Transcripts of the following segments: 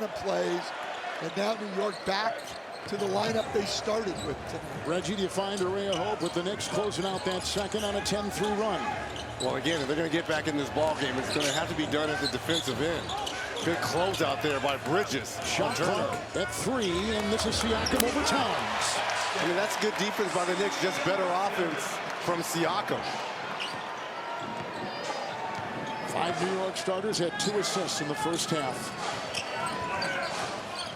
plays, and now New York back to the lineup they started with tonight. Reggie, do you find a ray of hope with the Knicks closing out that second on a 10-3 run? Well, again, if they're going to get back in this ball game, it's going to have to be done at the defensive end. Good close out there by Bridges. Shot clock at 3, and this is Siakam over Towns. I mean, that's good defense by the Knicks, just better offense from Siakam. 5 New York starters had 2 assists in the first half.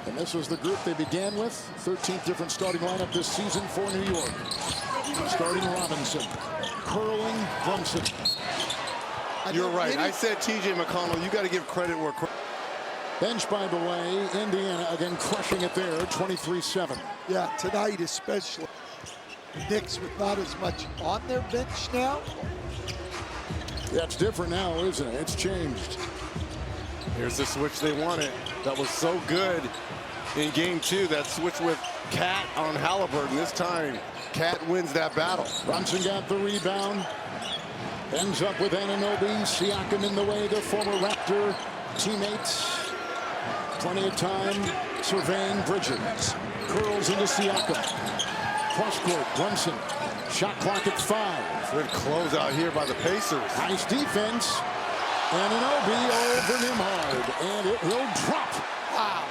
And this was the group they began with. 13th different starting lineup this season for New York. Starting Robinson, curling Brunson. You're right. I said T.J. McConnell. You got to give credit where. Bench, by the way, Indiana again crushing it there, 23-7. Yeah, tonight especially. Knicks with not as much on their bench now. Yeah, it's different now, isn't it? It's changed. Here's the switch they wanted. That was so good in game 2. That switch with Cat on Halliburton. This time, Cat wins that battle. Brunson got the rebound. Ends up with Anunoby. Siakam in the way. Their former Raptor teammates. Plenty of time surveying Bridges. Curls into Siakam. Cross court, Brunson. Shot clock at 5. Good close out here by the Pacers. Nice defense. Anunoby over Nembhard, and it will drop. Wow.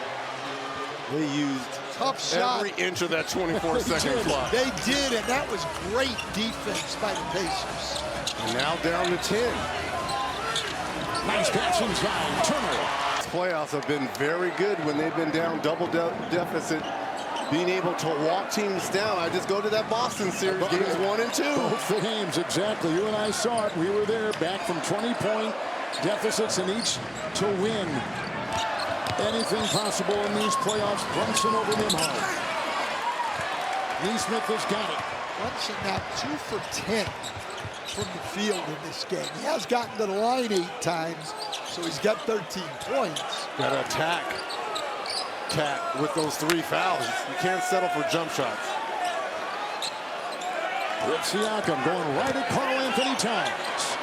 They used Tough shot. every inch of that 24-second clock. They did, and that was great defense by the Pacers. And now down to 10. Nice pass inside. Turner. These playoffs have been very good when they've been down double deficit. Being able to walk teams down. I just go to that Boston series, games 1 and 2. Both the games, exactly. You and I saw it. We were there, back from 20-point deficits in each to win. Anything possible in these playoffs. Brunson over Nembhard. Neesmith has got it. Brunson now 2 for 10 from the field in this game. He has gotten to the line 8 times, so he's got 13 points. Got to attack Cat with those 3 fouls. You can't settle for jump shots. It's Siakam going right at Karl Anthony Towns.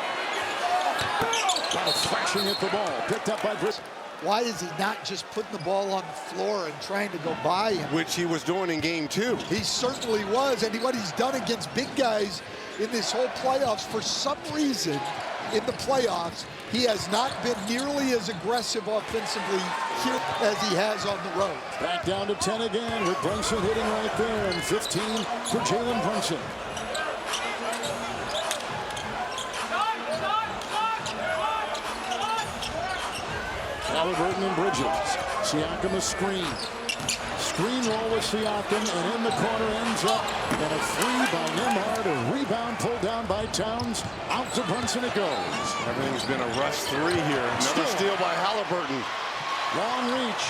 Kind of thrashing at the ball. Picked up by Bridges. Why is he not just putting the ball on the floor and trying to go by him? Which he was doing in game 2. He certainly was, and what he's done against big guys in this whole playoffs, for some reason, in the playoffs, he has not been nearly as aggressive offensively here as he has on the road. Back down to 10 again with Brunson hitting right there, and 15 for Jalen Brunson. Halliburton and Bridges. Siakam a screen. Screen roll with Siakam, and in the corner ends up and a 3 by Nembhard. A rebound pulled down by Towns. Out to Brunson it goes. Everything's been a rush 3 here. Another steal by Halliburton. Long reach.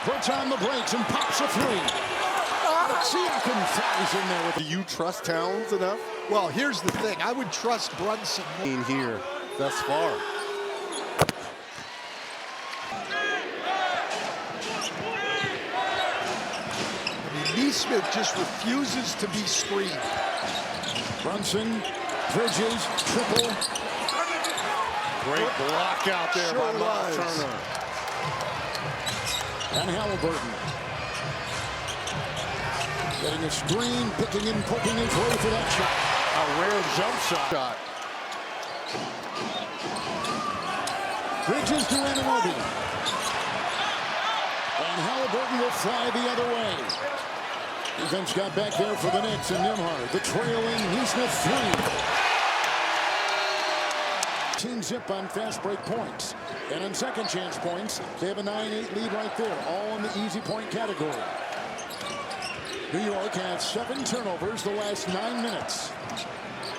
Puts on the brakes and pops a 3. Siakam flies in there. Do you trust Towns enough? Well, here's the thing. I would trust Brunson In here thus far. Neesmith just refuses to be screened. Brunson, Bridges, triple. Great block out there by Miles Turner. And Halliburton. Getting a screen, picking and poking his way for that shot. A rare jump shot. Bridges to Anunoby. And Halliburton will fly the other way. Defense got back there for the Knicks, and Nembhard, the trailing Neesmith 3. Team zip on fast break points. And on second chance points, they have a 9-8 lead right there, all in the easy point category. New York had 7 turnovers the last 9 minutes.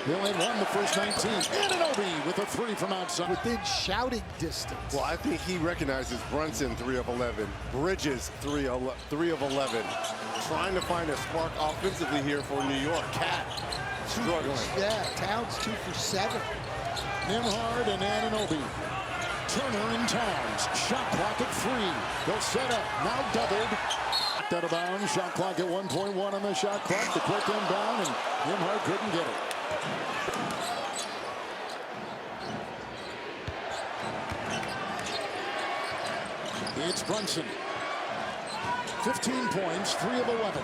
They only had 1 the first 19. Anunoby with a 3 from outside. Within shouting distance. Well, I think he recognizes Brunson 3 of 11. Bridges 3 of 11. Trying to find a spark offensively here for New York. Cat struggling. Yeah, Towns 2 for 7. Nembhard and Anunoby. Turner and Towns. Shot clock at 3. They'll set up. Now doubled. Out of bounds. Shot clock at 1.1 on the shot clock. The quick inbound, and Nembhard couldn't get it. It's Brunson. 15 points, 3 of 11.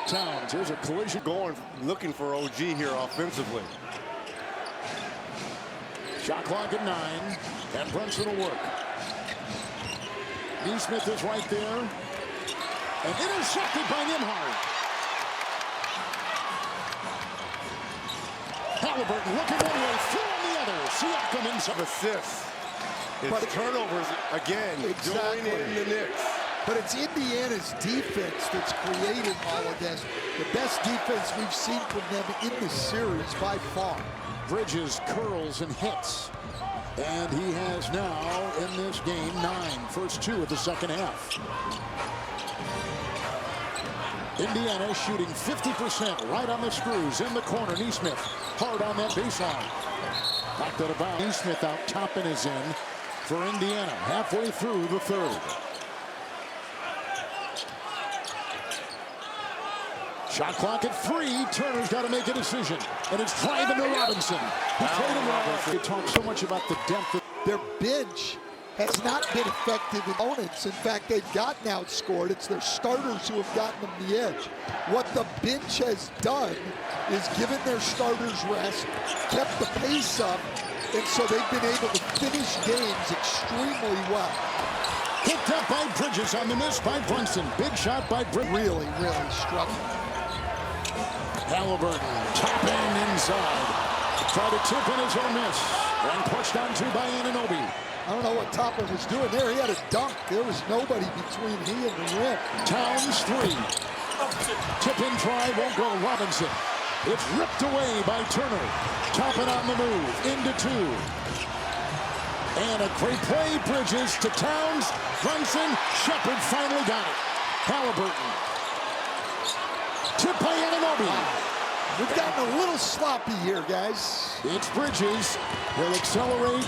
Towns, here's a collision. Looking for OG here offensively. Shot clock at 9, and Brunson will work. Neesmith is right there, and intercepted by Nimhard. Halliburton looking one way, through on the other. Siakam inside. Assists. It's turnovers again. Exactly. Join in the Knicks. But it's Indiana's defense that's creating all of this. The best defense we've seen from them in this series by far. Bridges curls and hits. And he has now, in this game, 9. First 2 of the second half. Indiana shooting 50% right on the screws. In the corner, Neesmith hard on that baseline. Knocked out of bounds. Neesmith out top and is in for Indiana. Halfway through the third. Shot clock at 3. Turner's got to make a decision. And it's driving to Robinson. He played him well. They talk so much about the depth. Their bench has not been effective in opponents. In fact, they've gotten outscored. It's their starters who have gotten them the edge. What the bench has done is given their starters rest, kept the pace up, and so they've been able to finish games extremely well. Picked up by Bridges on the miss by Brunson. Big shot by Bridges. Really, really struggling. Halliburton, top end inside. Tried to tip in his own miss. And pushed onto by Anunoby. I don't know what Toppin was doing there. He had a dunk. There was nobody between he and the rim. Towns 3. Tip in try, won't go. Robinson. It's ripped away by Turner. Toppin on the move. Into 2. And a great play. Bridges to Towns. Brunson. Shepard finally got it. Halliburton. Tip by Anunoby. We've gotten a little sloppy here, guys. It's Bridges. He'll accelerate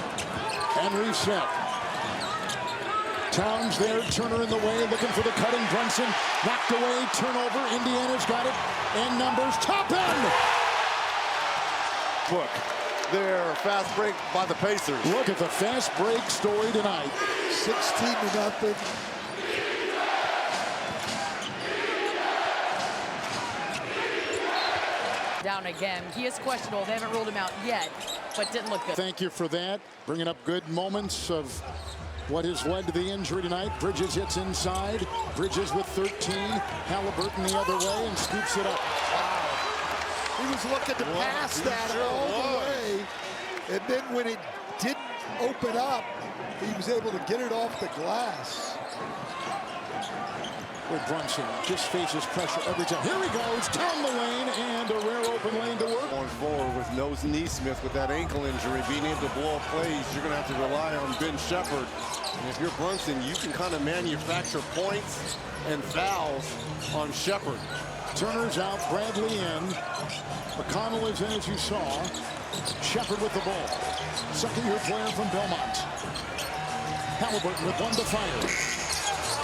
and reset. Towns there. Turner in the way. Looking for the cutting. Brunson knocked away. Turnover. Indiana's got it. And numbers. Top end. Look, their fast break by the Pacers. Look at the fast break story tonight. 16-0. Down again. He is questionable. They haven't ruled him out yet, but didn't look good. Thank you for that. Bringing up good moments of what has led to the injury tonight. Bridges hits inside. Bridges with 13. Halliburton the other way and scoops it up. He was looking to pass that all the way. And then when it didn't open up, he was able to get it off the glass. Where Brunson just faces pressure every time. Here he goes, down the lane, and a rare open lane to work. Going forward with no Neesmith with that ankle injury, being able to blow up plays, you're going to have to rely on Ben Shepard. And if you're Brunson, you can kind of manufacture points and fouls on Shepard. Turner's out, Bradley in. McConnell is in, as you saw. Shepard with the ball. Second-year player from Belmont. Halliburton with 1 to fire.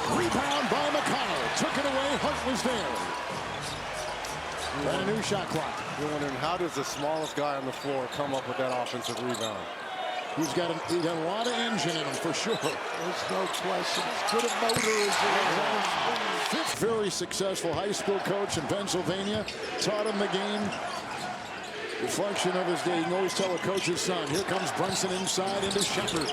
Rebound by McConnell. Took it away. Hunt was there. And a new shot clock. You're wondering, how does the smallest guy on the floor come up with that offensive rebound? He's got a lot of engine in him, for sure. There's no question. As good a motor as there is. Fifth very successful high school coach in Pennsylvania. Taught him the game. Reflection of his day. You can always tell a coach's son. Here comes Brunson inside into Shepard.